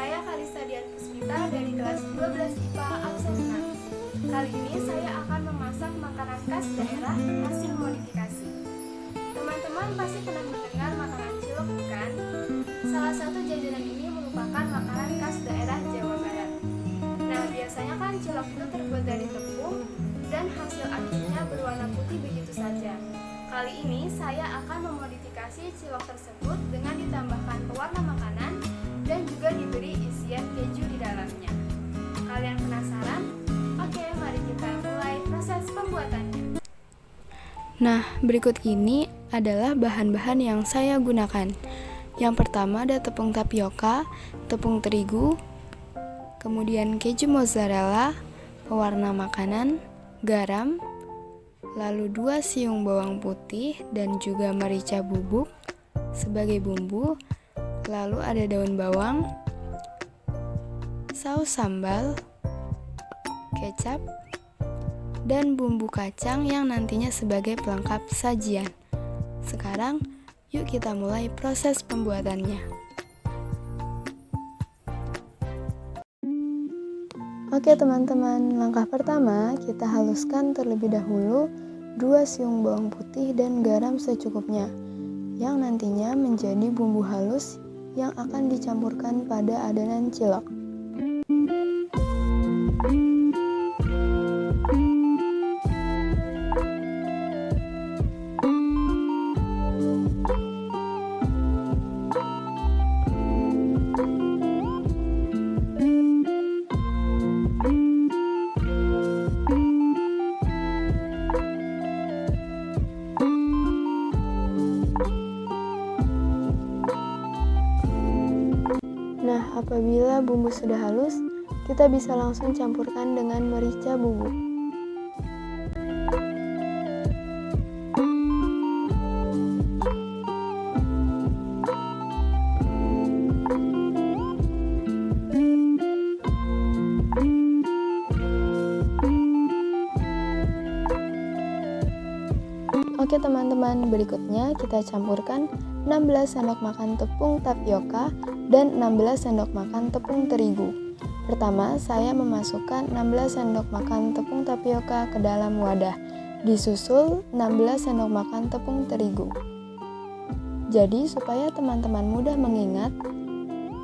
saya Kalisa Dian Puspita dari kelas 12 IPA absen 6. Kali ini saya akan memasak makanan khas daerah hasil modifikasi. Teman-teman pasti pernah mendengar makanan cilok, bukan? Salah satu jajanan ini merupakan makanan khas daerah Jawa Barat. Nah, biasanya kan cilok itu terbuat dari tepung dan hasil akhirnya berwarna putih begitu saja. Kali ini saya akan memodifikasi cilok tersebut dengan ditambahkan pewarna makanan dan juga diberi isian keju di dalamnya. Kalian penasaran? Oke, mari kita mulai proses pembuatannya. Nah, berikut ini adalah bahan-bahan yang saya gunakan. Yang pertama ada tepung tapioka, tepung terigu, kemudian keju mozzarella, pewarna makanan, garam, lalu 2 siung bawang putih dan juga merica bubuk sebagai bumbu, lalu ada daun bawang, saus sambal, kecap, dan bumbu kacang yang nantinya sebagai pelengkap sajian. Sekarang, yuk kita mulai proses pembuatannya. Oke teman-teman, langkah pertama kita haluskan terlebih dahulu 2 siung bawang putih dan garam secukupnya, yang nantinya menjadi bumbu halus yang akan dicampurkan pada adonan cilok. Nah, apabila bumbu sudah halus, kita bisa langsung campurkan dengan merica bubuk. Oke teman-teman, berikutnya kita campurkan 16 sendok makan tepung tapioka dan 16 sendok makan tepung terigu. Pertama, saya memasukkan 16 sendok makan tepung tapioka ke dalam wadah, disusul 16 sendok makan tepung terigu. Jadi, supaya teman-teman mudah mengingat,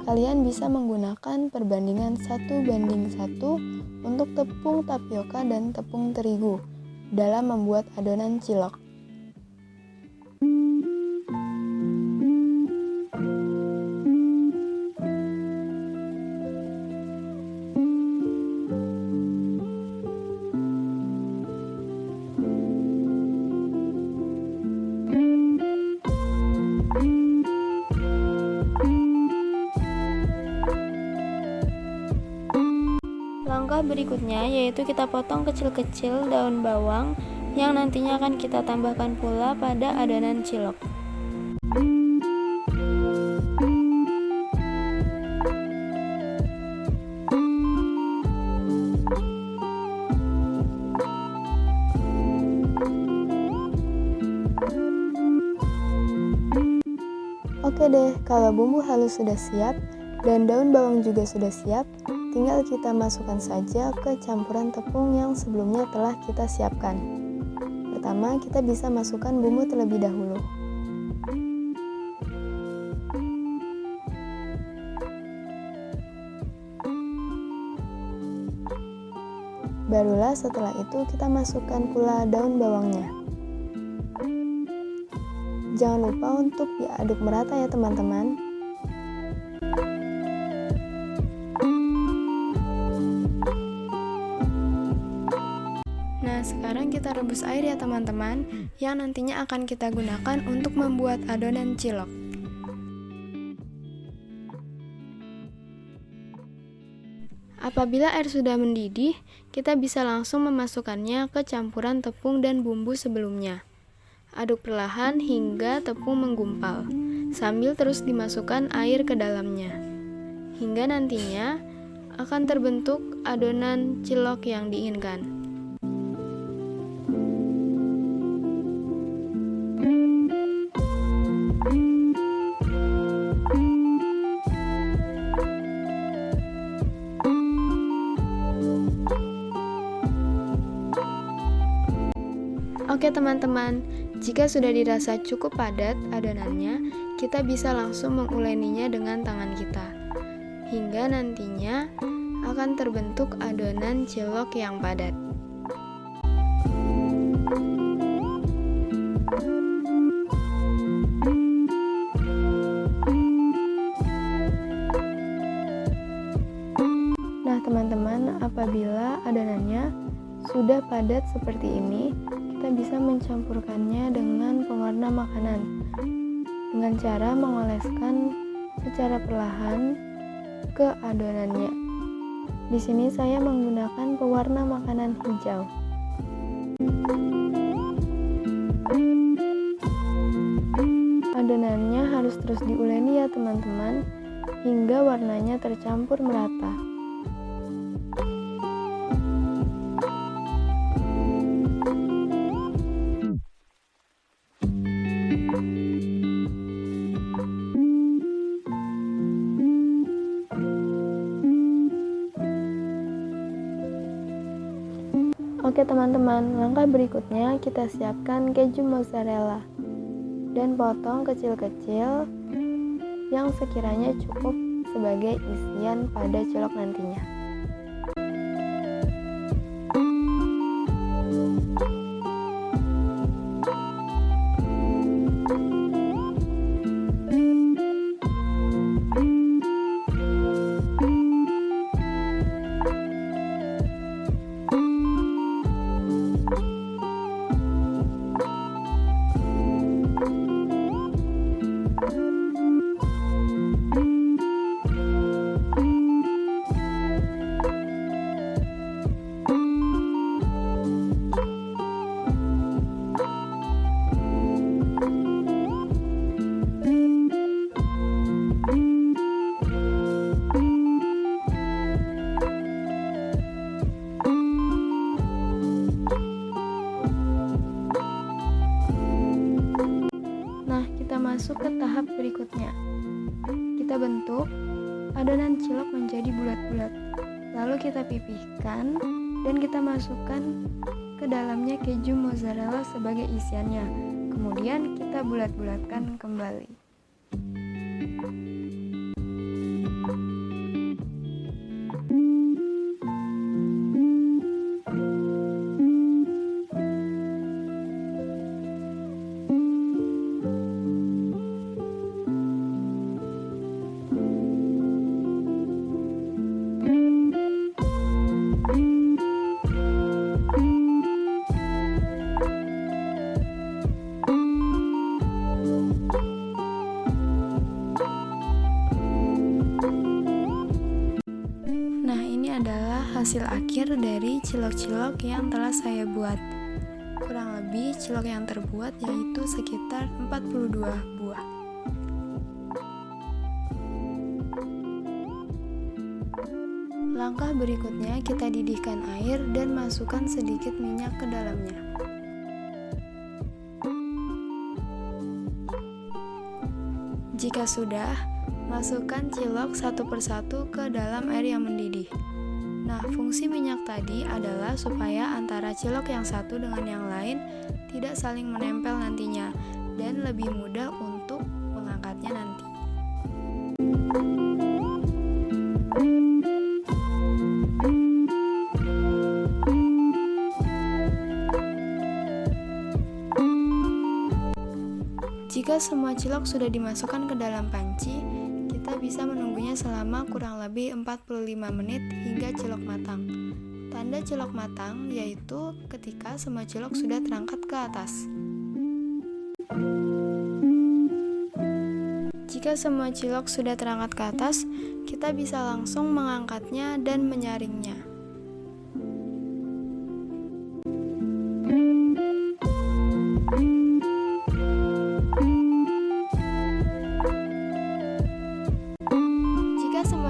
kalian bisa menggunakan perbandingan 1:1 untuk tepung tapioka dan tepung terigu dalam membuat adonan cilok. Langkah berikutnya yaitu kita potong kecil-kecil daun bawang yang nantinya akan kita tambahkan pula pada adonan cilok. Oke deh, kalau bumbu halus sudah siap dan daun bawang juga sudah siap, tinggal kita masukkan saja ke campuran tepung yang sebelumnya telah kita siapkan. Pertama, kita bisa masukkan bumbu terlebih dahulu. Barulah setelah itu kita masukkan pula daun bawangnya. Jangan lupa untuk diaduk merata ya teman-teman. Nah, sekarang kita rebus air ya teman-teman, yang nantinya akan kita gunakan untuk membuat adonan cilok. Apabila air sudah mendidih, kita bisa langsung memasukkannya ke campuran tepung dan bumbu sebelumnya. Aduk perlahan hingga tepung menggumpal, sambil terus dimasukkan air ke dalamnya, hingga nantinya akan terbentuk adonan cilok yang diinginkan. Oke teman-teman, jika sudah dirasa cukup padat adonannya, kita bisa langsung menguleninya dengan tangan kita. Hingga nantinya akan terbentuk adonan cilok yang padat. Nah teman-teman, apabila adonannya sudah padat seperti ini, kita bisa mencampurkannya dengan pewarna makanan dengan cara mengoleskan secara perlahan ke adonannya. Di sini saya menggunakan pewarna makanan hijau. Adonannya harus terus diuleni ya teman-teman, hingga warnanya tercampur merata. Oke teman-teman, langkah berikutnya kita siapkan keju mozzarella dan potong kecil-kecil yang sekiranya cukup sebagai isian pada cilok nantinya. Masuk ke tahap berikutnya. Kita bentuk adonan cilok menjadi bulat-bulat. Lalu kita pipihkan dan kita masukkan ke dalamnya keju mozzarella sebagai isiannya. Kemudian kita bulat-bulatkan kembali. Hasil akhir dari cilok-cilok yang telah saya buat. Kurang lebih cilok yang terbuat yaitu sekitar 42 buah. Langkah berikutnya kita didihkan air dan masukkan sedikit minyak ke dalamnya. Jika sudah, masukkan cilok satu persatu ke dalam air yang mendidih. Nah, fungsi minyak tadi adalah supaya antara cilok yang satu dengan yang lain tidak saling menempel nantinya dan lebih mudah untuk mengangkatnya nanti. Jika semua cilok sudah dimasukkan ke dalam panci, kita bisa menunggunya selama kurang lebih 45 menit hingga cilok matang. Tanda cilok matang yaitu ketika semua cilok sudah terangkat ke atas. Jika semua cilok sudah terangkat ke atas, kita bisa langsung mengangkatnya dan menyaringnya.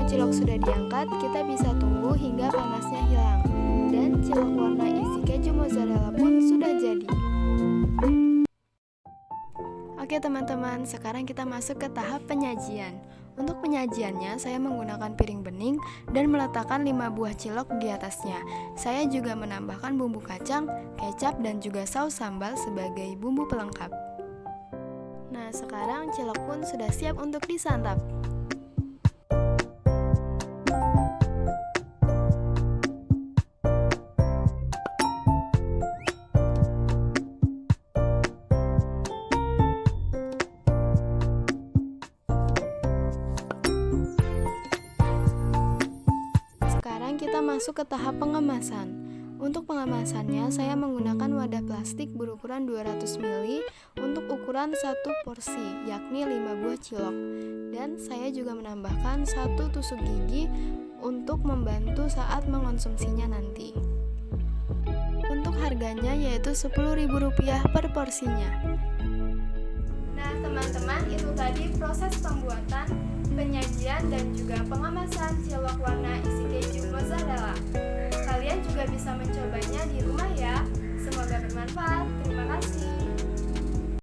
Cilok sudah diangkat, kita bisa tunggu hingga panasnya hilang. Dan cilok warna isi keju mozzarella pun sudah jadi. Oke teman-teman, sekarang kita masuk ke tahap penyajian. Untuk penyajiannya, saya menggunakan piring bening dan meletakkan 5 buah cilok di atasnya. Saya juga menambahkan bumbu kacang, kecap, dan juga saus sambal sebagai bumbu pelengkap. Nah, sekarang cilok pun sudah siap untuk disantap. Sekarang kita masuk ke tahap pengemasan. Untuk pengemasannya, saya menggunakan wadah plastik berukuran 200 ml untuk ukuran 1 porsi, yakni 5 buah cilok. Dan saya juga menambahkan 1 tusuk gigi untuk membantu saat mengonsumsinya nanti. Untuk harganya yaitu Rp10.000 per porsinya. Nah, teman-teman, itu tadi proses pembuatan, penyajian, dan juga pengemasan cilok warna isi keju mozzarella. Kalian juga bisa mencobanya di rumah ya. Semoga bermanfaat.